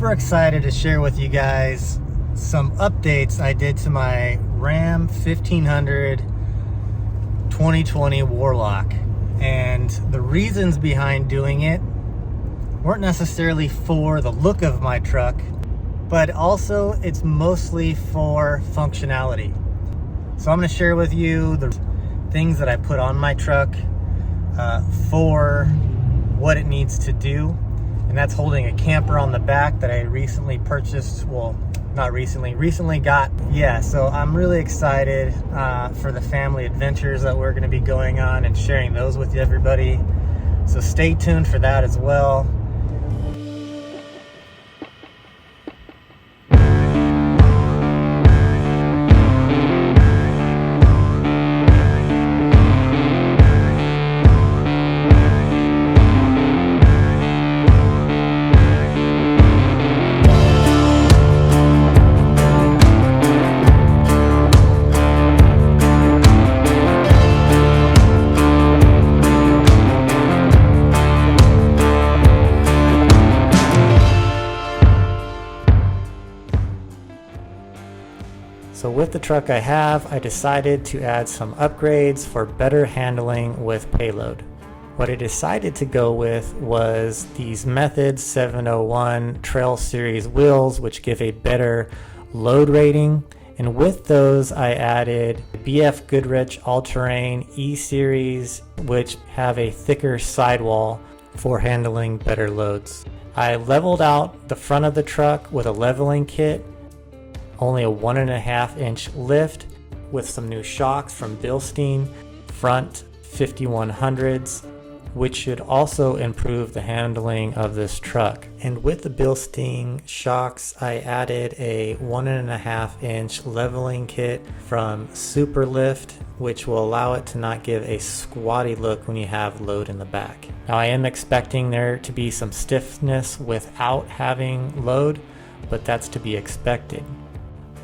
super excited to share with you guys some updates I did to my Ram 1500 2020 Warlock. And the reasons behind doing it weren't necessarily for the look of my truck, but also it's mostly for functionality. So I'm going to share with you the things that I put on my truck for what it needs to do. And that's holding a camper on the back that I recently purchased. Well, not recently got. Yeah, so I'm really excited for the family adventures that we're going to be going on and sharing those with everybody. So stay tuned for that as well. So with the truck I have, I decided to add some upgrades for better handling with payload. What I decided to go with was these Method 701 Trail Series wheels, which give a better load rating. And with those, I added BF Goodrich All-Terrain E-Series, which have a thicker sidewall for handling better loads. I leveled out the front of the truck with a leveling kit, only a 1.5 inch lift with some new shocks from Bilstein, front 5100s, which should also improve the handling of this truck. And with the Bilstein shocks, I added a 1.5 inch leveling kit from Superlift, which will allow it to not give a squatty look when you have load in the back. Now I am expecting there to be some stiffness without having load, but that's to be expected.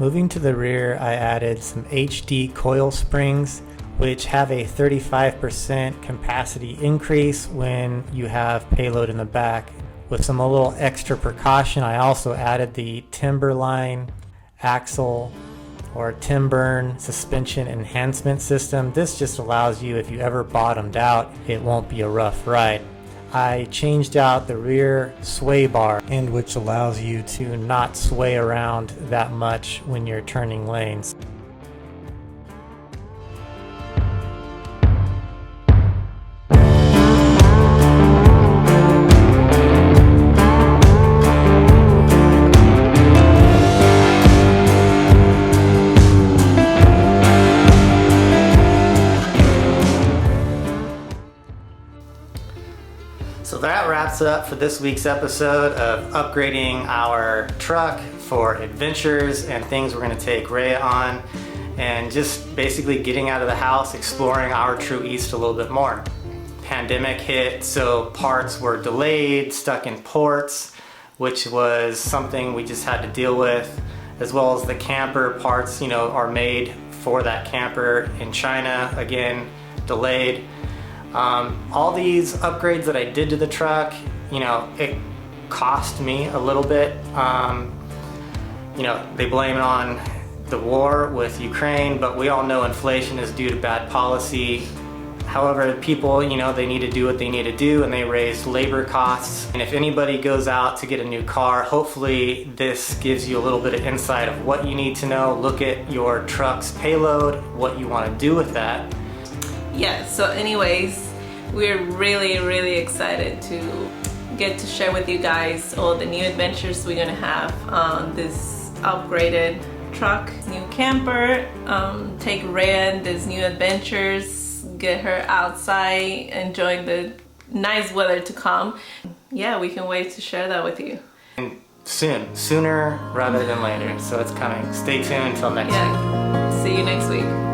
Moving to the rear, I added some HD coil springs, which have a 35% capacity increase when you have payload in the back. With some a little extra precaution, I also added the Timberline axle or Timburn suspension enhancement system. This just allows you, if you ever bottomed out, it won't be a rough ride. I changed out the rear sway bar, and which allows you to not sway around that much when you're turning lanes. So that wraps up for this week's episode of upgrading our truck for adventures and things we're going to take Rhea on, and just basically getting out of the house, exploring our true east a little bit more. Pandemic hit, so parts were delayed, stuck in ports, which was something we just had to deal with, as well as the camper parts, are made for that camper in China, again, delayed. All these upgrades that I did to the truck, it cost me a little bit. They blame it on the war with Ukraine, but we all know inflation is due to bad policy. However, people, they need to do what they need to do, and they raised labor costs. And if anybody goes out to get a new car, hopefully this gives you a little bit of insight of what you need to know. Look at your truck's payload, what you want to do with that. Yeah, so anyways, we're really excited to get to share with you guys all the new adventures we're gonna have on this upgraded truck, new camper, take Rhea on these new adventures, get her outside, enjoying the nice weather to come. Yeah, we can wait to share that with you. And sooner rather than later, so it's coming. Stay tuned until next week. See you next week.